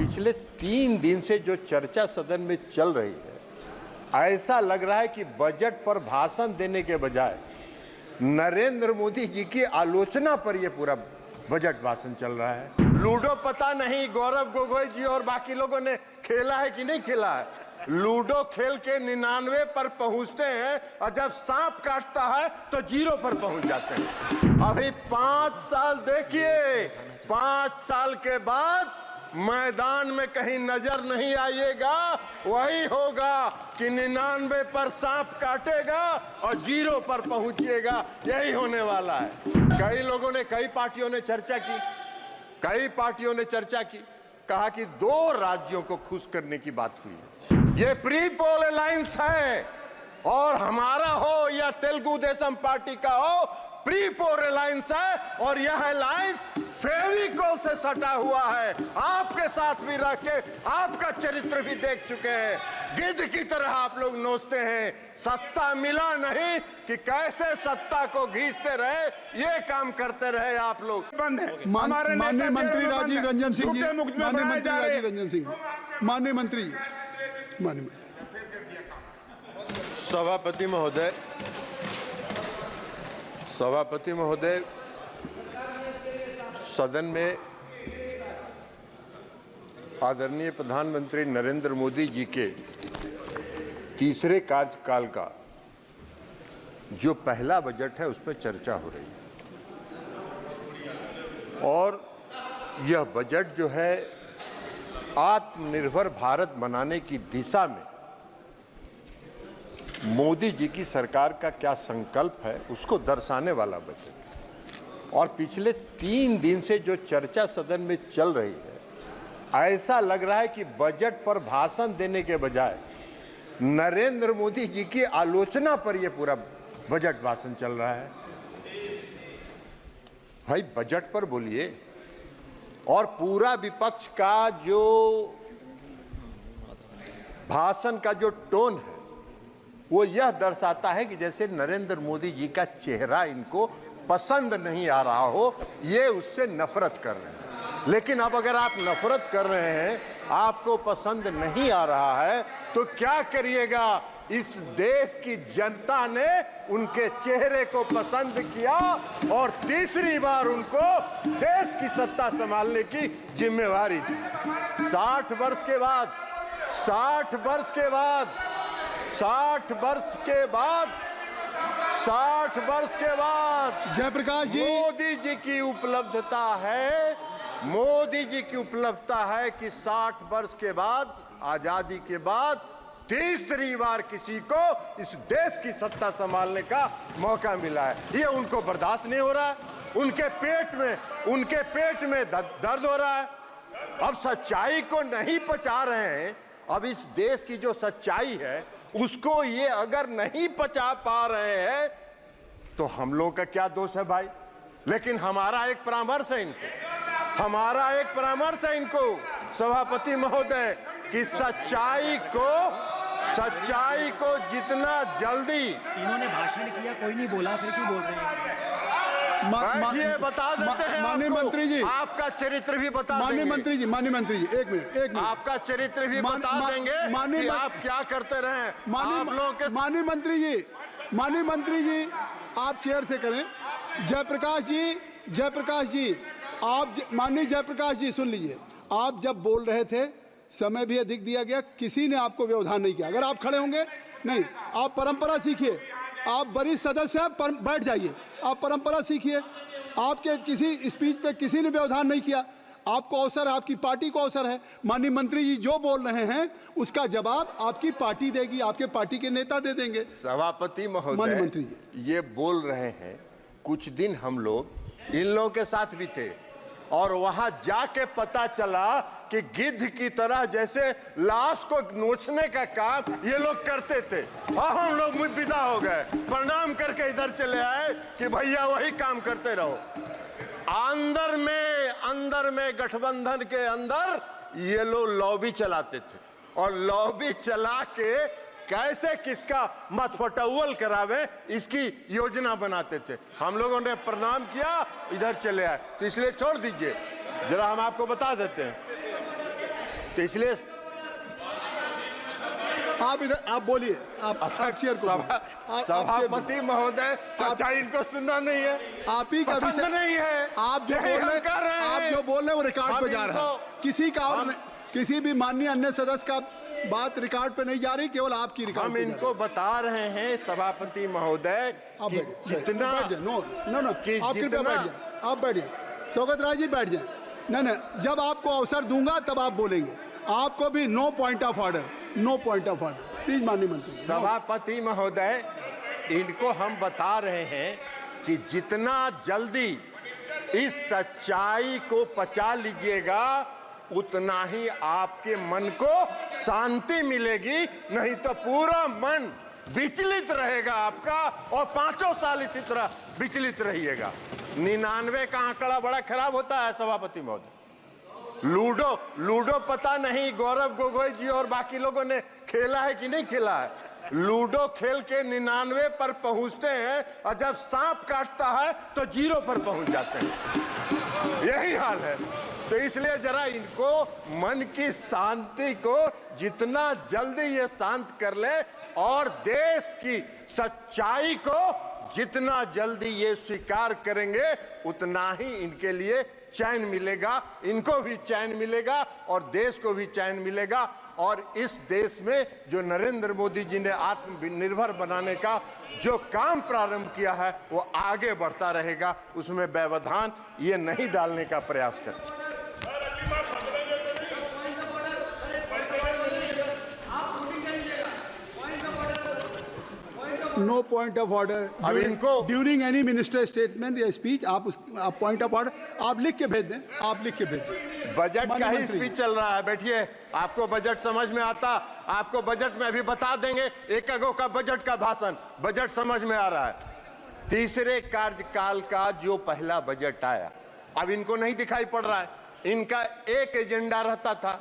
पिछले 3 दिन से जो चर्चा सदन में चल रही है, ऐसा लग रहा है कि बजट पर भाषण देने के बजाय नरेंद्र मोदी जी की आलोचना पर यह पूरा बजट भाषण चल रहा है। लूडो पता नहीं गौरव गोगोई जी और बाकी लोगों ने खेला है कि नहीं खेला है। लूडो खेल के 99 पर पहुंचते हैं और जब सांप काटता है तो 0 पर पहुंच जाते हैं। अभी 5 साल देखिए, 5 साल के बाद मैदान में कहीं नजर नहीं आइएगा, वही होगा कि 99 पर सांप काटेगा और 0 पर पहुंचिएगा। यही होने वाला है। कई लोगों ने, कई पार्टियों ने चर्चा की, कहा कि 2 राज्यों को खुश करने की बात हुई है। ये प्री पोल अलायंस है और हमारा हो या तेलुगु देशम पार्टी का हो, प्री पोल अलायंस है और यह अलायंस फेविकोल से सटा हुआ है। आपके साथ भी रह के आपका चरित्र भी देख चुके हैं। गिद्ध की तरह आप लोग नोचते हैं। सत्ता मिला नहीं कि कैसे सत्ता को घींचते रहे, ये काम करते रहे आप लोग। बंद है। माननीय मंत्री राजीव रंजन सिंह जी, माननीय मंत्री सभापति महोदय, सदन में आदरणीय प्रधानमंत्री नरेंद्र मोदी जी के तीसरे कार्यकाल का जो पहला बजट है उस पर चर्चा हो रही है और यह बजट जो है आत्मनिर्भर भारत बनाने की दिशा में मोदी जी की सरकार का क्या संकल्प है उसको दर्शाने वाला बजट। और पिछले 3 दिन से जो चर्चा सदन में चल रही है, ऐसा लग रहा है कि बजट पर भाषण देने के बजाय नरेंद्र मोदी जी की आलोचना पर यह पूरा बजट भाषण चल रहा है। भाई बजट पर बोलिए। और पूरा विपक्ष का जो भाषण का जो टोन है वो यह दर्शाता है कि जैसे नरेंद्र मोदी जी का चेहरा इनको पसंद नहीं आ रहा हो, ये उससे नफरत कर रहे हैं। लेकिन अब अगर आप नफरत कर रहे हैं, आपको पसंद नहीं आ रहा है, तो क्या करिएगा? इस देश की जनता ने उनके चेहरे को पसंद किया और तीसरी बार उनको देश की सत्ता संभालने की जिम्मेवारी दी। 60 वर्ष के बाद जयप्रकाश जी, मोदी जी की उपलब्धता है कि 60 वर्ष के बाद, आजादी के बाद तीसरी बार किसी को इस देश की सत्ता संभालने का मौका मिला है। ये उनको बर्दाश्त नहीं हो रहा है। उनके पेट में दर्द हो रहा है। अब सच्चाई को नहीं पचा रहे हैं। अब इस देश की जो सच्चाई है उसको ये अगर नहीं पचा पा रहे हैं तो हम लोगों का क्या दोष है भाई? लेकिन हमारा एक परामर्श है इनको सभापति महोदय कि सच्चाई को जितना जल्दी। इन्होंने भाषण किया, कोई नहीं बोला, फिर क्यों बोल रहे हैं? बैठिए, बता देते हैं। माननीय मंत्री जी, आपका चरित्र भी बता देंगे। माननीय मंत्री जी, एक मिनट आपका चरित्र भी बता देंगे कि आप क्या करते रहे। माननीय मंत्री जी, आप चेयर से करें। जयप्रकाश जी, आप माननीय जयप्रकाश जी सुन लीजिए। आप जब बोल रहे थे समय भी अधिक दिया गया, किसी ने आपको व्यवधान नहीं किया। अगर आप खड़े होंगे, नहीं, आप परंपरा सीखिए। आप वरिष्ठ सदस्य हैं, बैठ जाइए। आप परंपरा सीखिए। आपके किसी स्पीच पे किसी ने व्यवधान नहीं किया। आपको अवसर है, आपकी पार्टी को अवसर है। माननीय मंत्री जी जो बोल रहे हैं उसका जवाब आपकी पार्टी देगी, आपके पार्टी के नेता दे देंगे। सभापति महोदय, माननीय मंत्री जी ये बोल रहे हैं। कुछ दिन हम लोग इन लोगों के साथ भी थे और वहां जाके पता चला कि गिद्ध की तरह जैसे लाश को नोचने का काम ये लोग करते थे। और हम लोग विदा हो गए, प्रणाम करके इधर चले आए कि भैया वही काम करते रहो। अंदर में गठबंधन के अंदर ये लोग लॉबी चलाते थे और लॉबी चला के कैसे किसका मतफटौल करावे इसकी योजना बनाते थे। हम लोगों ने प्रणाम किया, इधर चले आए। तो इसलिए छोड़ दीजिए, जरा हम आपको बता देते हैं। तो इसलिए आप इधर आप बोलिए, आप चेयर को सभापति महोदय, सच्चाई इनको सुनना नहीं है, आप ही का पसंद नहीं है, आप जो बोल रहे हैं, आप जो बोल रहे हैं वो रिकॉर्ड पे जा रहा है। किसी का और किसी भी माननीय अन्य सदस्य का बात रिकॉर्ड पे नहीं जा रही, केवल आपकी रिकॉर्ड। हम इनको बता रहे हैं सभापति महोदय कि जितना आप कृपया बैठ जाए, आप बैठिए, शौकत राय जी बैठ जाए। नहीं, जब आपको अवसर दूंगा तब आप बोलेंगे। आपको भी no point of order, no point of order, please माननीय मंत्री। सभापति महोदय, इनको हम बता रहे हैं कि जितना जल्दी इस सच्चाई को पचा लीजिएगा उतना ही आपके मन को शांति मिलेगी, नहीं तो पूरा मन विचलित रहेगा आपका और 5 साल इसी तरह विचलित रहिएगा। 99 का आंकड़ा बड़ा खराब होता है सभापति महोदय। लूडो पता नहीं गौरव गोगोई जी और बाकी लोगों ने खेला है कि नहीं खेला है। लूडो खेल के 99 पर पहुंचते हैं और जब सांप काटता है तो 0 पर पहुंच जाते हैं। यही हाल है। तो इसलिए जरा इनको मन की शांति को जितना जल्दी ये शांत कर ले और देश की सच्चाई को जितना जल्दी ये स्वीकार करेंगे उतना ही इनके लिए चैन मिलेगा, इनको भी चैन मिलेगा और देश को भी चैन मिलेगा। और इस देश में जो नरेंद्र मोदी जी ने आत्मनिर्भर बनाने का जो काम प्रारंभ किया है वो आगे बढ़ता रहेगा, उसमें व्यवधान ये नहीं डालने का प्रयास करें। No point of order. अब इनको ड्यूरिंग एनी मिनिस्टर स्टेटमेंट या स्पीच आप पॉइंट ऑफ ऑर्डर आप लिख के भेज दें, आप लिख के भेज दें। बजट का ही स्पीच चल रहा है, बैठिए, आपको बजट समझ में आता, आपको बजट में अभी बता देंगे। एक का बजट का भाषण, बजट समझ में आ रहा है। तीसरे कार्यकाल का जो पहला बजट आया अब इनको नहीं दिखाई पड़ रहा है। इनका एक एजेंडा रहता था,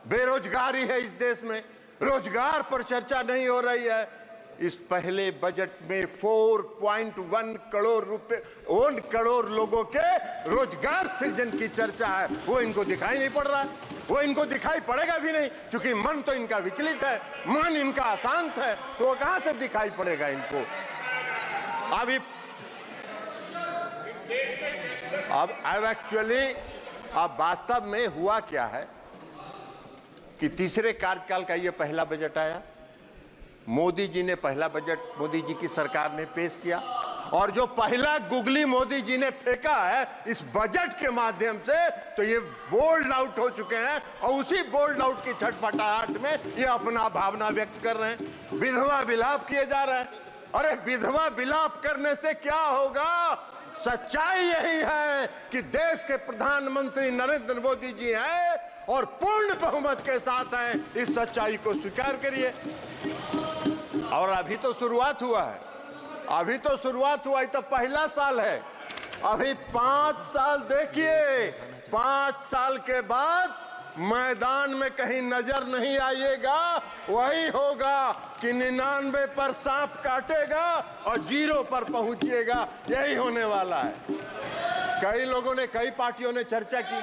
बेरोजगारी है इस देश में, रोजगार पर चर्चा नहीं हो रही है। इस पहले बजट में 4.1 करोड़ रुपए 1 करोड़ लोगों के रोजगार सृजन की चर्चा है, वो इनको दिखाई नहीं पड़ रहा है। वो इनको दिखाई पड़ेगा भी नहीं क्योंकि मन तो इनका विचलित है, मन इनका अशांत है, तो वो कहां से दिखाई पड़ेगा इनको। अभी अब एक्चुअली अब वास्तव में हुआ क्या है कि तीसरे कार्यकाल का ये पहला बजट आया, मोदी जी ने पहला बजट मोदी जी की सरकार ने पेश किया और जो पहला गुगली मोदी जी ने फेंका है इस बजट के माध्यम से, तो ये बोल्ड आउट हो चुके हैं और उसी बोल्ड आउट की छटपटाहट में ये अपना भावना व्यक्त कर रहे हैं। विधवा विलाप किए जा रहे हैं। अरे विधवा विलाप करने से क्या होगा? सच्चाई यही है कि देश के प्रधानमंत्री नरेंद्र मोदी जी हैं और पूर्ण बहुमत के साथ हैं। इस सच्चाई को स्वीकार करिए। और अभी तो शुरुआत हुआ है, अभी तो शुरुआत हुआ है, तो पहला साल है। अभी 5 साल देखिए, 5 साल के बाद मैदान में कहीं नजर नहीं आइएगा। वही होगा कि 99 पर सांप काटेगा और 0 पर पहुंचिएगा। यही होने वाला है। कई लोगों ने, कई पार्टियों ने चर्चा की,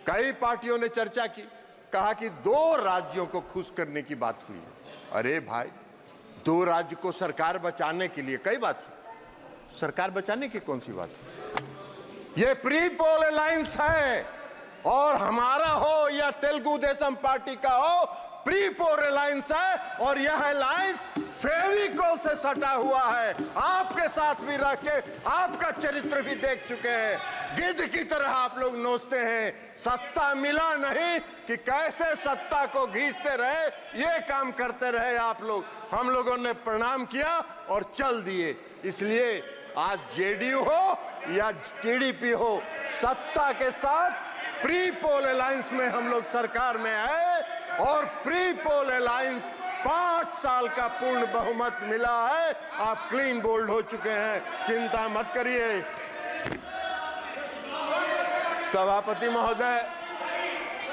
कई पार्टियों ने चर्चा की, कहा कि 2 राज्यों को खुश करने की बात हुई है। अरे भाई, 2 राज्य को सरकार बचाने के लिए कई बात, सरकार बचाने की कौन सी बात? ये प्री पोल अलायंस है और हमारा हो या तेलुगु देशम पार्टी का हो, प्री पोल अलायंस है और यह अलायंस फेविकोल से सटा हुआ है। आपके साथ भी रह के आपका चरित्र भी देख चुके हैं। गिद्ध की तरह आप लोग नोचते हैं। सत्ता मिला नहीं कि कैसे सत्ता को घींचते रहे, ये काम करते रहे आप लोग। हम लोगों ने प्रणाम किया और चल दिए। इसलिए आज जेडीयू हो या टीडीपी हो, सत्ता के साथ प्री पोल अलायंस में हम लोग सरकार में है और प्री पोल अलायंस 5 साल का पूर्ण बहुमत मिला है। आप क्लीन बोल्ड हो चुके हैं, चिंता मत करिए। सभापति महोदय,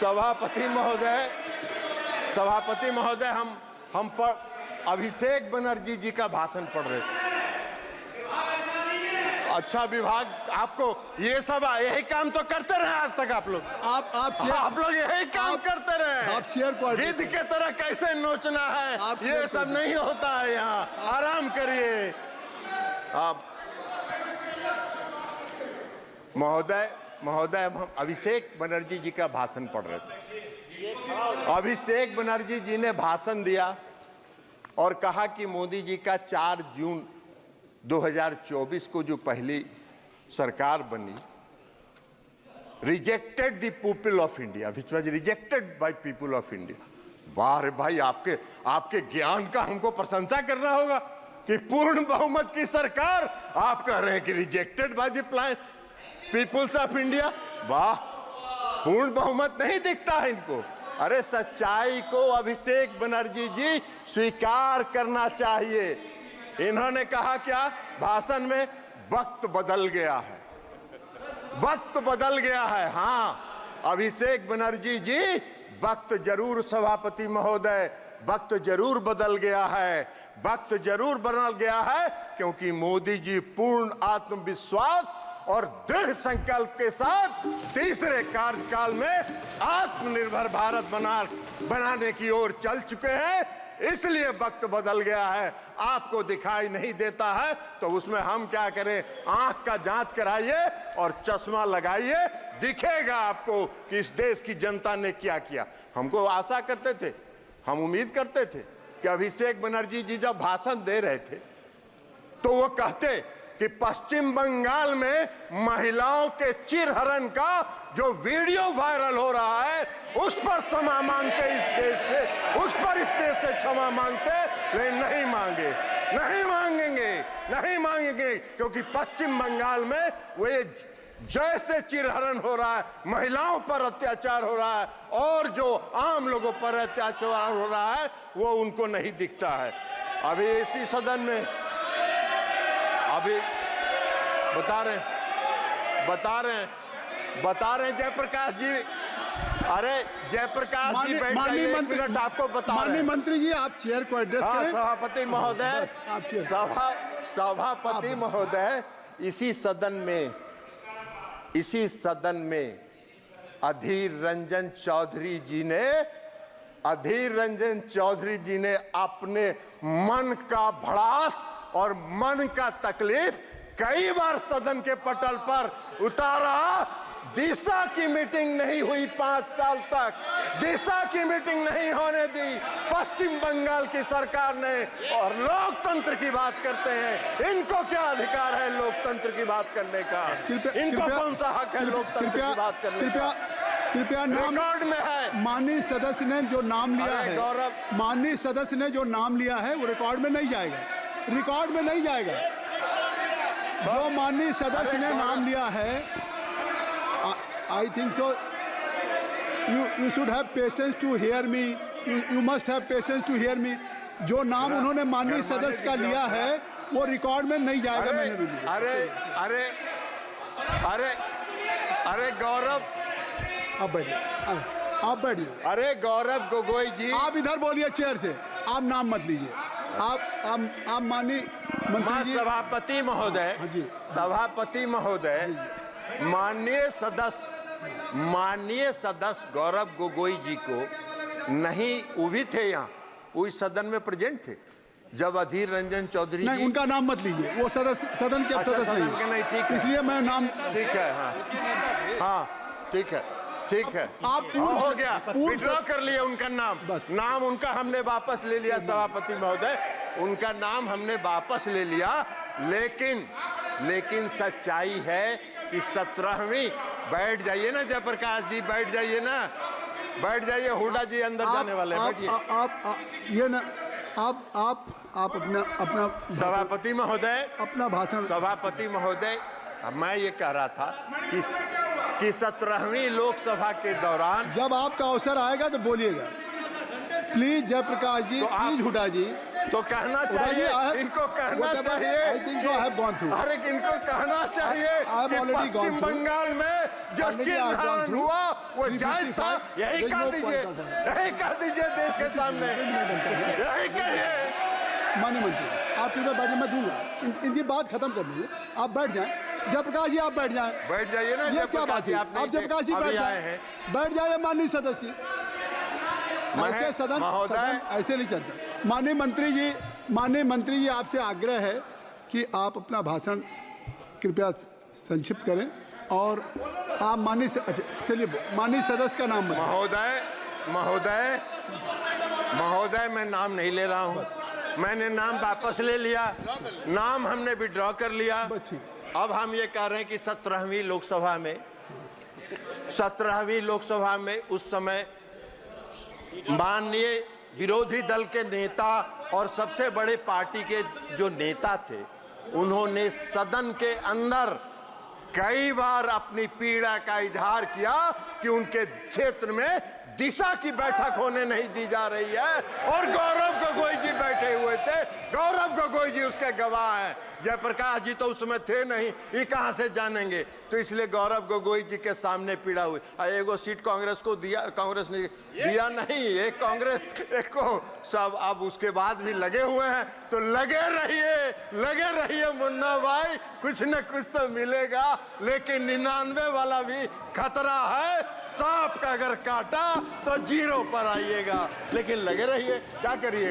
सभापति महोदय, सभापति महोदय, हम पर अभिषेक बनर्जी जी का भाषण पढ़ रहे थे। अच्छा विभाग आपको ये सब यही काम तो करते रहे आज तक आप लोग। आप लोग यही काम करते रहे। आप चेयर को गिद्ध के तरह कैसे नोचना है, ये सब नहीं होता है यहाँ। आराम करिए आप। महोदय हम अभिषेक बनर्जी जी का भाषण पढ़ रहे थे। अभिषेक बनर्जी जी ने भाषण दिया और कहा कि मोदी जी का 4 जून 2024 को जो पहली सरकार बनी, rejected the people of India, which was rejected by people of India. वाह रे भाई, आपके ज्ञान का हमको प्रशंसा करना होगा कि पूर्ण बहुमत की सरकार आप कह रहे हैं कि rejected by the plan peoples of India. वाह, पूर्ण बहुमत नहीं दिखता है इनको। अरे सच्चाई को अभिषेक बनर्जी जी स्वीकार करना चाहिए। इन्होंने कहा क्या भाषण में? वक्त बदल गया है, वक्त बदल गया है। हाँ अभिषेक बनर्जी जी, वक्त जरूर, सभापति महोदय, वक्त जरूर बदल गया है, वक्त जरूर बदल गया है, क्योंकि मोदी जी पूर्ण आत्मविश्वास और दृढ़ संकल्प के साथ तीसरे कार्यकाल में आत्मनिर्भर भारत बनाने की ओर चल चुके हैं। इसलिए वक्त बदल गया है। आपको दिखाई नहीं देता है तो उसमें हम क्या करें? आंख का जांच कराइए और चश्मा लगाइए, दिखेगा आपको कि इस देश की जनता ने क्या किया। हमको आशा करते थे, हम उम्मीद करते थे कि अभिषेक बनर्जी जी जब भाषण दे रहे थे तो वो कहते कि पश्चिम बंगाल में महिलाओं के चिरहरण का जो वीडियो वायरल हो रहा है उस पर क्षमा मांगते, इस देश से, उस पर इस देश से क्षमा मांगते, लेकिन नहीं मांगे, नहीं मांगेंगे, नहीं मांगेंगे, क्योंकि पश्चिम बंगाल में वे जैसे चिरहरण हो रहा है, महिलाओं पर अत्याचार हो रहा है और जो आम लोगों पर अत्याचार हो रहा है वो उनको नहीं दिखता है। अभी इसी सदन में अभी बता रहे जयप्रकाश जी, अरे जयप्रकाश जी बैठ जाइए, एक मिनट आपको बता रहे हैं। माननीय मंत्री जी आप चेयर को एड्रेस करें। सभापति महोदय, सभापति महोदय, इसी सदन में अधीर रंजन चौधरी जी ने अपने मन का भड़ास और मन का तकलीफ कई बार सदन के पटल पर उतारा। दिशा की मीटिंग नहीं हुई 5 साल तक, दिशा की मीटिंग नहीं होने दी पश्चिम बंगाल की सरकार ने, और लोकतंत्र की बात करते हैं। इनको क्या अधिकार है लोकतंत्र की बात करने का? इनको कौन सा हक है लोकतंत्र की बात करने का? कृपया रिकॉर्ड में है। माननीय सदस्य ने जो नाम लिया है, गौरव, माननीय सदस्य ने जो नाम लिया है वो रिकॉर्ड में नहीं जाएगा, रिकॉर्ड में नहीं जाएगा। जो माननीय सदस्य ने नाम लिया है, I think so you should have patience to hear me, you must have patience to hear me. जो नाम उन्होंने माननीय सदस्य का लिया है वो रिकॉर्ड में नहीं जाएगा। मैंने भी लिया। अरे गौरव, आप बैठिए। अरे गौरव गोगोई जी, आप इधर बोलिए चेयर से, आप नाम मत लीजिए। आप माननीय मंत्री जी, सभापति महोदय, सभापति महोदय, माननीय सदस्य गौरव गोगोई जी को नहीं, वो भी थे यहाँ, वो इस सदन में प्रेजेंट थे जब अधीर रंजन चौधरी नहीं, उनका नाम मत लीजिए, वो सदन के सदस्य नहीं, ठीक है, इसलिए मैं नाम, ठीक है, हाँ ठीक है, ठीक है, आप हो गया, विड्रॉ कर लिए उनका नाम, नाम उनका हमने वापस ले लिया। सभापति महोदय, उनका नाम हमने वापस ले लिया, लेकिन सच्चाई है कि 17वीं, बैठ जाइए ना जयप्रकाश जी, बैठ जाइए ना, बैठ जाइए, हुड्डा जी अंदर जाने वाले, बैठिए। आप अपना सभापति महोदय, अपना भाषण। सभापति महोदय, मैं ये कह रहा था कि 17वीं लोकसभा के दौरान जब आपका अवसर आएगा तो बोलिएगा प्लीज। जयप्रकाश जी, प्लीज हुड्डा जी, तो कहना चाहिए, इनको कहना चाहिए, अरे इनको कहना चाहिए कि पश्चिम बंगाल में जो चिरहरण हुआ वो जायज था। यही कह दीजिए, यही कह दीजिए देश के सामने, यही कहिए, माननीय मंत्री आप कृपया बैठिए, मैं दूंगा इनकी बात खत्म कर दीजिए, आप बैठ जाएं। जयप्रकाश जी आप बैठ जाएं। बैठ जाइए ना, ये क्या बात है? आप जयप्रकाश जी बैठ जाएं, बैठ जाइए माननीय सदस्य। ऐसे सदन ऐसे नहीं चलता। माननीय मंत्री जी आपसे आग्रह है कि आप अपना भाषण कृपया संक्षिप्त करें और आप चलिए माननीय सदस्य का नाम महोदय मैं नाम नहीं ले रहा हूं, मैंने नाम वापस ले लिया, नाम हमने विड्रॉ कर लिया। अब हम ये कह रहे हैं कि 17वीं लोकसभा में उस समय माननीय विरोधी दल के नेता और सबसे बड़े पार्टी के जो नेता थे, उन्होंने सदन के अंदर कई बार अपनी पीड़ा का इजहार किया कि उनके क्षेत्र में दिशा की बैठक होने नहीं दी जा रही है, और गौरव गोगोई जी बैठे हुए थे। गौरव गोगोई जी उसके गवाह हैं। जयप्रकाश जी तो उसमें थे नहीं, ये कहां से जानेंगे? तो इसलिए गौरव गोगोई जी के सामने पीड़ा हुई। एगो सीट कांग्रेस को दिया, कांग्रेस ने दिया नहीं, एक कांग्रेस एक को सब। अब उसके बाद भी लगे हुए हैं, तो लगे रहिए मुन्ना भाई, कुछ न कुछ तो मिलेगा। लेकिन 99 वाला भी खतरा है, सांप का अगर काटा तो 0 पर आइएगा। लेकिन लगे रहिए, क्या करिएगा।